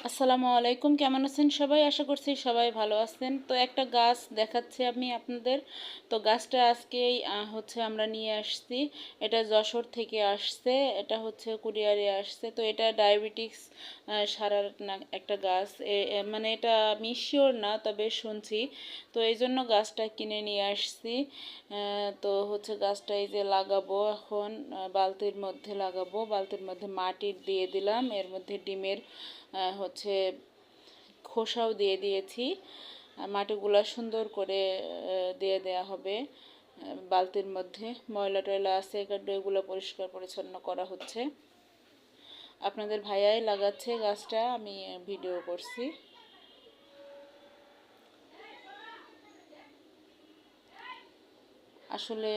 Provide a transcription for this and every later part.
আসসালামু আলাইকুম, কেমন আছেন সবাই? আশা করছি সবাই ভালো আছেন। তো একটা গাছ দেখাচ্ছি আমি আপনাদের। তো গাছটা আজকেই আমরা নিয়ে আসছি। এটা যশোর থেকে আসছে, এটা হচ্ছে কুরিয়ারে আসছে। তো এটা ডায়াবেটিক্স সারার না একটা গাছ। মানে এটা আমি শিওর না, তবে শুনছি। তো এই জন্য গাছটা কিনে নিয়ে আসছি। তো হচ্ছে গাছটা এই যে লাগাবো এখন, বালতির মধ্যে লাগাবো। বালতির মধ্যে মাটি দিয়ে দিলাম, এর মধ্যে ডিমের হচ্ছে খোসাও দিয়ে দিয়েছি। মাটিগুলো সুন্দর করে দিয়ে দেয়া হবে। বালতির মধ্যে ময়লা টয়লা আছে, এগুলো পরিষ্কার পরিচ্ছন্ন করা হচ্ছে। আপনাদের ভাইয়াই লাগাচ্ছে গাছটা, আমি ভিডিও করছি। আসলে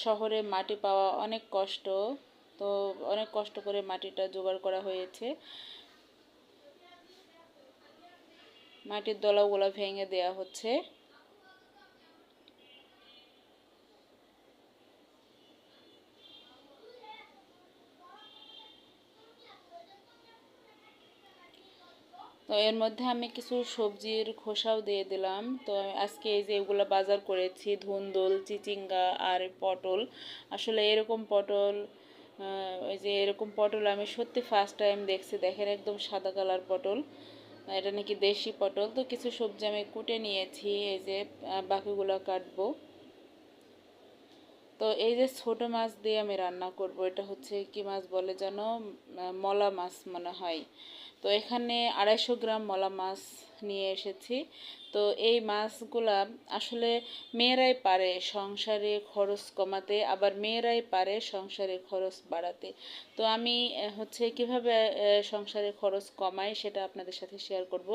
শহরে মাটি পাওয়া অনেক কষ্ট, তো অনেক কষ্ট করে মাটিটা জোগাড় করা হয়েছে। মাটির দলাগুলো ভেঙে দেয়া হচ্ছে। তো এর মধ্যে আমি কিছু সবজির খোসাও দিয়ে দিলাম। তো আজকে এই যে এগুলো বাজার করেছি, ধুন্দুল, চিচিঙ্গা আর পটল। আসলে এরকম পটল, ওই যে এরকম পটল আমি সত্যি ফার্স্ট টাইম দেখছি। দেখেন একদম সাদা কালার পটল, এটা নাকি দেশি পটল। তো কিছু সবজি আমি কুটে নিয়েছি, এই যে বাকিগুলো কাটবো। তো এই যে ছোট মাছ দিয়ে আমি রান্না করব, এটা হচ্ছে কি মাছ বলে যেন, মলা মাছ মনে হয়। তো এখানে 250 গ্রাম মলা মাছ নিয়ে এসেছি। তো এই মাছগুলা আসলে মেয়েরাই পারে সংসারে খরচ কমাতে, আবার মেয়েরাই পারে সংসারে খরচ বাড়াতে। তো আমি হচ্ছে কিভাবে সংসারে খরচ কমাই সেটা আপনাদের সাথে শেয়ার করব।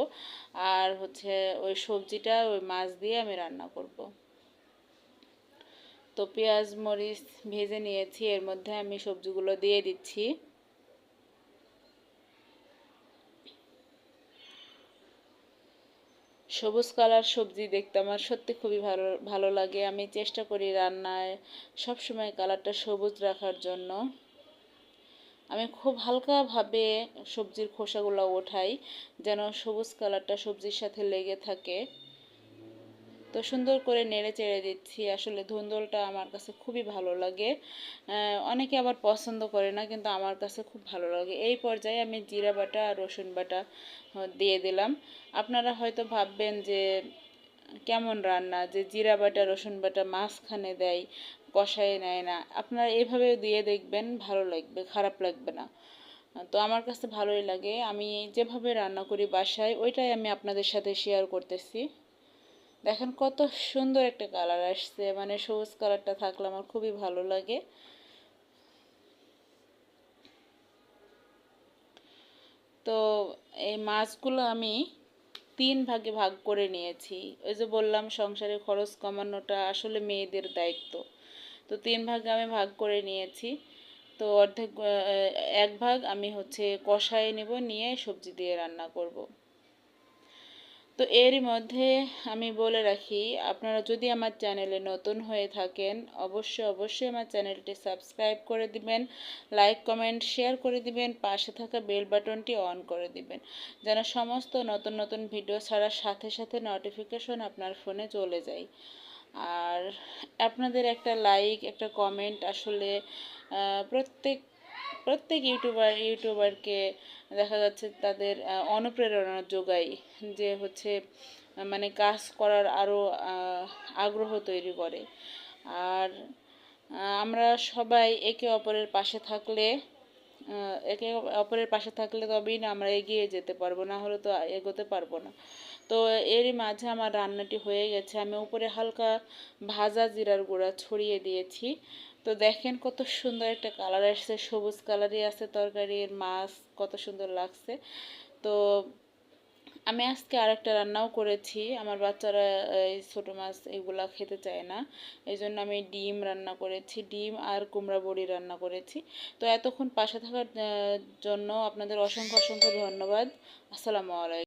আর হচ্ছে ওই সবজিটা ওই মাছ দিয়ে আমি রান্না করব। তো পেঁয়াজ মরিচ ভেজে নিয়েছি, এর মধ্যে আমি সবজিগুলো দিয়ে দিচ্ছি। সবুজ কালার সবজি দেখতে আমার সত্যি খুবই ভালো ভালো লাগে। আমি চেষ্টা করি রান্নায় সবসময় কালারটা সবুজ রাখার জন্য। আমি খুব হালকাভাবে সবজির খোসাগুলো ওঠাই, যেন সবুজ কালারটা সবজির সাথে লেগে থাকে। তো সুন্দর করে নেড়ে চেড়ে দিচ্ছি। আসলে ধুন্দুলটা আমার কাছে খুবই ভালো লাগে। অনেকে আবার পছন্দ করে না, কিন্তু আমার কাছে খুব ভালো লাগে। এই পর্যায়ে আমি জিরা বাটা আর রসুন বাটা দিয়ে দিলাম। আপনারা হয়তো ভাববেন যে কেমন রান্না, যে জিরা বাটা রসুন বাটা মাঝখানে দেয়, কষায় নেয় না। আপনারা এভাবে দিয়ে দেখবেন, ভালো লাগবে, খারাপ লাগবে না। তো আমার কাছে ভালোই লাগে। আমি যেভাবে রান্না করি বাসায়, ওইটাই আমি আপনাদের সাথে শেয়ার করতেছি। দেখেন কত সুন্দর একটা কালার আসছে, মানে সবুজ কালারটা থাকলে আমার খুবই ভালো লাগে। তো এই মাছগুলো আমি 3 ভাগে ভাগ করে নিয়েছি। ওই যে বললাম সংসারে খরচ কমানোটা আসলে মেয়েদের দায়িত্ব। তো 3 ভাগে আমি ভাগ করে নিয়েছি। তো অর্ধেক 1 ভাগ আমি হচ্ছে কষায় নেব, নিয়ে সবজি দিয়ে রান্না করব। তো এরই মধ্যে আমি বলে রাখি, আপনারা যদি আমার চ্যানেলে নতুন হয়ে থাকেন, অবশ্যই অবশ্যই আমার চ্যানেলটি সাবস্ক্রাইব করে দিবেন, লাইক কমেন্ট শেয়ার করে দিবেন, পাশে থাকা বেল বাটনটি অন করে দিবেন, যেন সমস্ত নতুন নতুন ভিডিও ছাড়ার সাথে সাথে নোটিফিকেশন আপনার ফোনে চলে যায়। আর আপনাদের একটা লাইক, একটা কমেন্ট আসলে প্রত্যেক প্রত্যেক ইউটিউবারকে দেখা যাচ্ছে তাদের অনুপ্রেরণা যোগায়, যে হচ্ছে মানে কাজ করার আরও আগ্রহ তৈরি করে। আর আমরা সবাই একে অপরের পাশে থাকলে, একে অপরের পাশে থাকলে তবেই না আমরা এগিয়ে যেতে পারবো, না হলে তো এগোতে পারবো না। তো এরই মাঝে আমার রান্নাটি হয়ে গেছে। আমি উপরে হালকা ভাজা জিরার গুঁড়া ছড়িয়ে দিয়েছি। তো দেখেন কত সুন্দর একটা কালার আসছে, সবুজ কালারই আছে তরকারির, মাছ কত সুন্দর লাগছে। তো আমি আজকে আরেকটা রান্নাও করেছি। আমার বাচ্চারা এই ছোটো মাছ এগুলা খেতে চায় না, এই জন্য আমি ডিম রান্না করেছি, ডিম আর কুমড়া বড়ি রান্না করেছি। তো এতক্ষণ পাশে থাকার জন্য আপনাদের অসংখ্য অসংখ্য ধন্যবাদ। আসসালামু আলাইকুম।